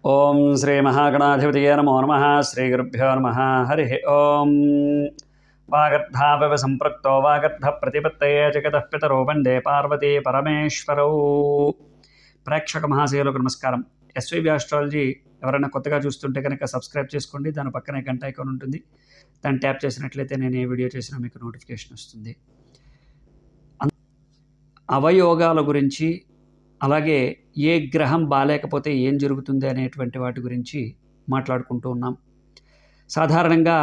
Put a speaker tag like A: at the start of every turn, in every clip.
A: ఓం శ్రీ మహాగణాధిపతయే నమో నమః. శ్రీగురుభ్యో నమః. హరి ఓం. వాగర్ధావివ సంపృక్తో వాగర్ధ ప్రతిపత్తయే జగతః పితరో వందే పార్వతీ పరమేశ్వరౌ. ప్రేక్షక మహాశయులకు నమస్కారం. ఎస్వీబీ ఆస్ట్రాలజీ ఎవరైనా కొత్తగా చూస్తుంటే కనుక సబ్స్క్రైబ్ చేసుకోండి. దాని పక్కనే గంట ఐకాన్ ఉంటుంది, దాన్ని ట్యాప్ చేసినట్లయితే నేను ఏ వీడియో చేసినా మీకు నోటిఫికేషన్ వస్తుంది. అవయోగాల గురించి, అలాగే ఏ గ్రహం బాలేకపోతే ఏం జరుగుతుంది అనేటువంటి వాటి గురించి మాట్లాడుకుంటూ ఉన్నాం. సాధారణంగా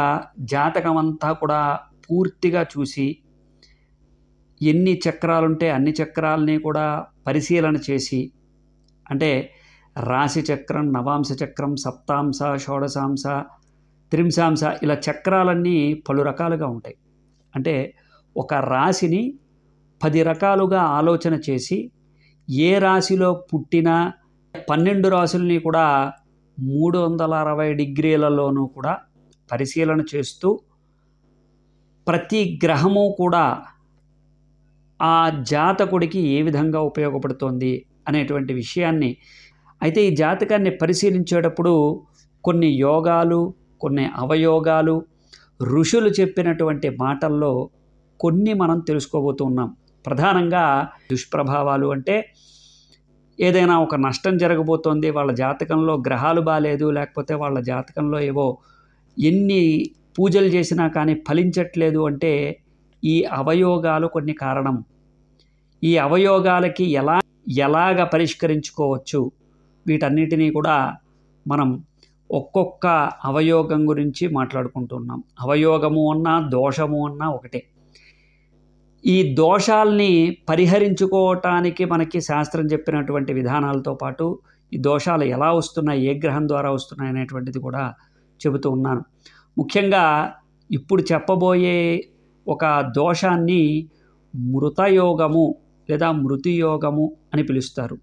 A: జాతకం అంతా కూడా పూర్తిగా చూసి ఎన్ని చక్రాలుంటే అన్ని చక్రాలని కూడా పరిశీలన చేసి, అంటే రాశి చక్రం, నవాంశ చక్రం, సప్తాంశ, షోడశాంశ, త్రింశాంశ, ఇలా చక్రాలన్నీ పలు రకాలుగా ఉంటాయి. అంటే ఒక రాశిని 10 రకాలుగా ఆలోచన చేసి ఏ రాశిలో పుట్టినా 12 రాశుల్ని కూడా 360 డిగ్రీలలోనూ కూడా పరిశీలన చేస్తూ ప్రతి గ్రహము కూడా ఆ జాతకుడికి ఏ విధంగా ఉపయోగపడుతోంది అనేటువంటి విషయాన్ని, అయితే ఈ జాతకాన్ని పరిశీలించేటప్పుడు కొన్ని యోగాలు, కొన్ని అవయోగాలు, ఋషులు చెప్పినటువంటి మాటల్లో కొన్ని మనం తెలుసుకోబోతున్నాం. ప్రధానంగా దుష్ప్రభావాలు అంటే ఏదైనా ఒక నష్టం జరగబోతోంది, వాళ్ళ జాతకంలో గ్రహాలు బాలేదు, లేకపోతే వాళ్ళ జాతకంలో ఏవో ఎన్ని పూజలు చేసినా కానీ ఫలించట్లేదు అంటే ఈ అవయోగాలు కొన్ని కారణం. ఈ అవయోగాలకి ఎలాగ పరిష్కరించుకోవచ్చు, వీటన్నిటినీ కూడా మనం ఒక్కొక్క అవయోగం గురించి మాట్లాడుకుంటున్నాం. అవయోగము అన్నా దోషము అన్నా ఒకటే. ఈ దోషాల్ని పరిహరించుకోవటానికి మనకి శాస్త్రం చెప్పినటువంటి విధానాలతో పాటు ఈ దోషాలు ఎలా వస్తున్నాయి, ఏ గ్రహం ద్వారా వస్తున్నాయి అనేటువంటిది కూడా చెబుతూ ఉన్నాను. ముఖ్యంగా ఇప్పుడు చెప్పబోయే ఒక దోషాన్ని మృతయోగము లేదా మృతియోగము అని పిలుస్తారు.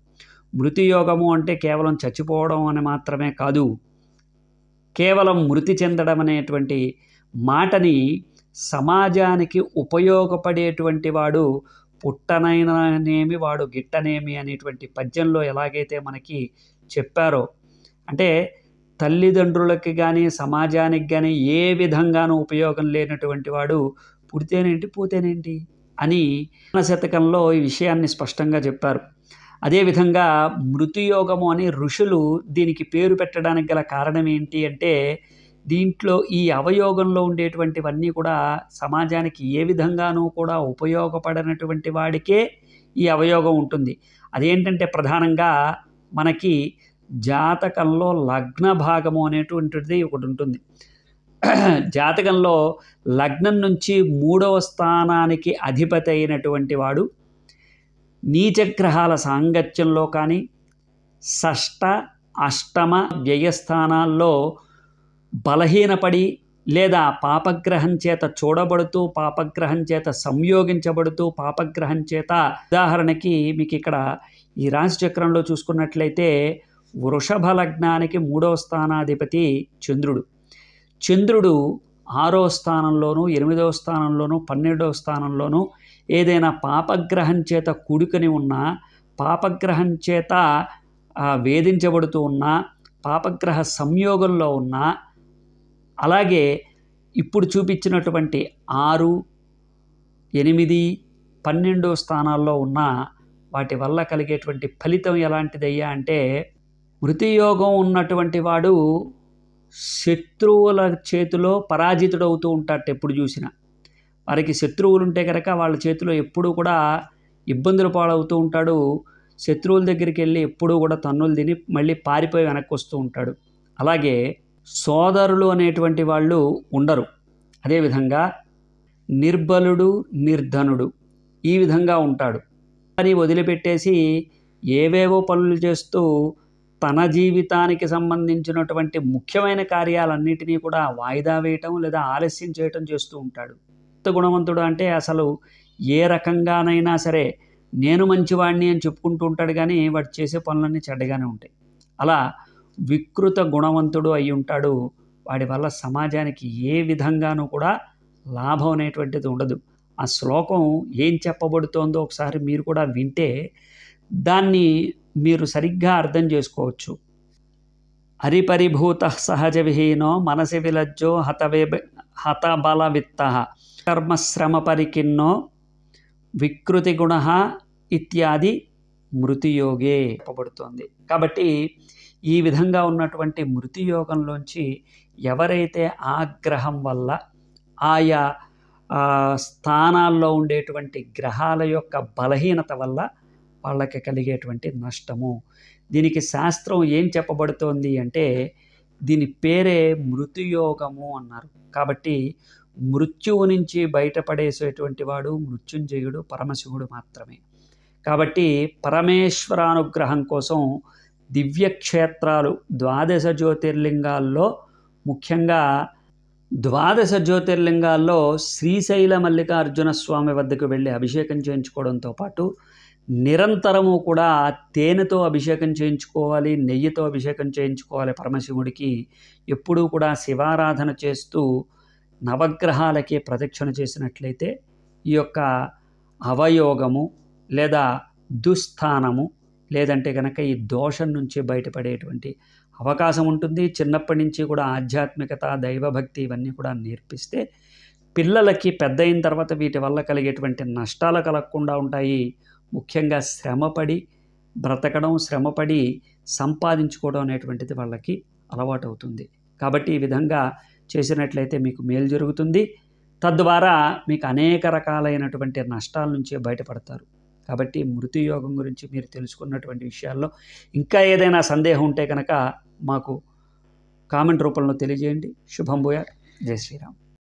A: మృతియోగము అంటే కేవలం చచ్చిపోవడం అని మాత్రమే కాదు, కేవలం మృతి చెందడం అనేటువంటి మాటని సమాజానికి ఉపయోగపడేటువంటి వాడు పుట్టనైననేమి వాడు గిట్టనేమి అనేటువంటి పద్యంలో ఎలాగైతే మనకి చెప్పారో, అంటే తల్లిదండ్రులకి కానీ సమాజానికి కానీ ఏ విధంగానూ ఉపయోగం లేనటువంటి వాడు పుడితేనేంటి పోతేనేంటి అని శతకంలో ఈ విషయాన్ని స్పష్టంగా చెప్పారు. అదేవిధంగా మృతియోగము అని ఋషులు దీనికి పేరు పెట్టడానికి గల కారణం ఏంటి అంటే, దీంట్లో ఈ అవయోగంలో ఉండేటువంటివన్నీ కూడా సమాజానికి ఏ విధంగానూ కూడా ఉపయోగపడనటువంటి వాడికే ఈ అవయోగం ఉంటుంది. అదేంటంటే ప్రధానంగా మనకి జాతకంలో లగ్న భాగము అనేటువంటిది ఒకటి ఉంటుంది. జాతకంలో లగ్నం నుంచి 3వ స్థానానికి అధిపతి అయినటువంటి వాడు నీచగ్రహాల సాంగత్యంలో కానీ, షష్ఠ, అష్టమ, వ్యయస్థానాల్లో బలహీనపడి లేదా పాపగ్రహం చేత చూడబడుతూ, పాపగ్రహం చేత సంయోగించబడుతూ, పాపగ్రహం చేత, ఉదాహరణకి మీకు ఇక్కడ ఈ రాశి చక్రంలో చూసుకున్నట్లయితే వృషభ లగ్నానికి 3వ స్థానాధిపతి చంద్రుడు. చంద్రుడు 6వ స్థానంలోనూ, 8వ స్థానంలోనూ, 12వ స్థానంలోనూ ఏదైనా పాపగ్రహం చేత కూడుకొని ఉన్నా, పాపగ్రహం చేత వేధించబడుతూ ఉన్నా, పాపగ్రహ సంయోగంలో ఉన్నా, అలాగే ఇప్పుడు చూపించినటువంటి 6, 8, 12 స్థానాల్లో ఉన్న వాటి వల్ల కలిగేటువంటి ఫలితం ఎలాంటిదయ్యా అంటే, మృతియోగం ఉన్నటువంటి వాడు శత్రువుల చేతిలో పరాజితుడవుతూ ఉంటాడు. ఎప్పుడు చూసినా వారికి శత్రువులు ఉంటే కనుక వాళ్ళ చేతిలో ఎప్పుడూ కూడా ఇబ్బందులు పాలవుతూ ఉంటాడు. శత్రువుల దగ్గరికి వెళ్ళి ఎప్పుడూ కూడా తన్నులు తిని మళ్ళీ పారిపోయి వెనక్కి వస్తూ ఉంటాడు. అలాగే సోదరులు అనేటువంటి వాళ్ళు ఉండరు. అదేవిధంగా నిర్బలుడు, నిర్ధనుడు ఈ విధంగా ఉంటాడు. అని వదిలిపెట్టేసి ఏవేవో పనులు చేస్తూ తన జీవితానికి సంబంధించినటువంటి ముఖ్యమైన కార్యాలన్నిటినీ కూడా వాయిదా వేయటం లేదా ఆలస్యం చేయటం చేస్తూ ఉంటాడు. గుణవంతుడు అంటే అసలు ఏ రకంగానైనా సరే నేను మంచివాడిని అని చెప్పుకుంటూ ఉంటాడు, కానీ వాడు చేసే పనులన్నీ చెడ్డగానే ఉంటాయి. అలా వికృత గుణవంతుడు అయి ఉంటాడు. వాడి వల్ల సమాజానికి ఏ విధంగానూ కూడా లాభం అనేటువంటిది ఉండదు. ఆ శ్లోకం ఏం చెప్పబడుతోందో ఒకసారి మీరు కూడా వింటే దాన్ని మీరు సరిగ్గా అర్థం చేసుకోవచ్చు. హరిపరిభూత సహజ విహీనో మనసి విలజ్జో హతబల విత్త కర్మశ్రమ పరికిన్నో వికృతి గుణ ఇత్యాది మృతియోగే చెప్పబడుతోంది. కాబట్టి ఈ విధంగా ఉన్నటువంటి మృతియోగంలోంచి ఎవరైతే ఆగ్రహం వల్ల ఆయా స్థానాల్లో ఉండేటువంటి గ్రహాల యొక్క బలహీనత వల్ల వాళ్ళకి కలిగేటువంటి నష్టము, దీనికి శాస్త్రం ఏం చెప్పబడుతోంది అంటే దీని పేరే మృత్యుయోగము అన్నారు. కాబట్టి మృత్యువు నుంచి బయటపడేసేటువంటి వాడు మృత్యుంజయుడు పరమశివుడు మాత్రమే. కాబట్టి పరమేశ్వరానుగ్రహం కోసం దివ్యక్షేత్రాలు 12 జ్యోతిర్లింగాల్లో ముఖ్యంగా 12 జ్యోతిర్లింగాల్లో శ్రీశైల మల్లికార్జున స్వామి వద్దకు వెళ్ళి అభిషేకం చేయించుకోవడంతో పాటు నిరంతరము కూడా తేనెతో అభిషేకం చేయించుకోవాలి, నెయ్యితో అభిషేకం చేయించుకోవాలి. పరమశివుడికి ఎప్పుడూ కూడా శివారాధన చేస్తూ నవగ్రహాలకి ప్రదక్షిణ చేసినట్లయితే ఈ యొక్క అవయోగము లేదా దుస్థానము లేదంటే కనుక ఈ దోషం నుంచి బయటపడేటువంటి అవకాశం ఉంటుంది. చిన్నప్పటి నుంచి కూడా ఆధ్యాత్మికత, దైవభక్తి ఇవన్నీ కూడా నేర్పిస్తే పిల్లలకి పెద్ద అయిన తర్వాత వీటి వల్ల కలిగేటువంటి నష్టాలు కలగకుండా ఉంటాయి. ముఖ్యంగా శ్రమపడి బ్రతకడం, శ్రమపడి సంపాదించుకోవడం అనేటువంటిది వాళ్ళకి అలవాటు అవుతుంది. కాబట్టి ఈ విధంగా చేసినట్లయితే మీకు మేలు జరుగుతుంది. తద్వారా మీకు అనేక రకాలైనటువంటి నష్టాల నుంచి బయటపడతారు. కాబట్టి మృత్యుయోగం గురించి మీరు తెలుసుకున్నటువంటి విషయాల్లో ఇంకా ఏదైనా సందేహం ఉంటే కనుక మాకు కామెంట్ రూపంలో తెలియజేయండి. శుభం భూయాత్. జై శ్రీరామ్.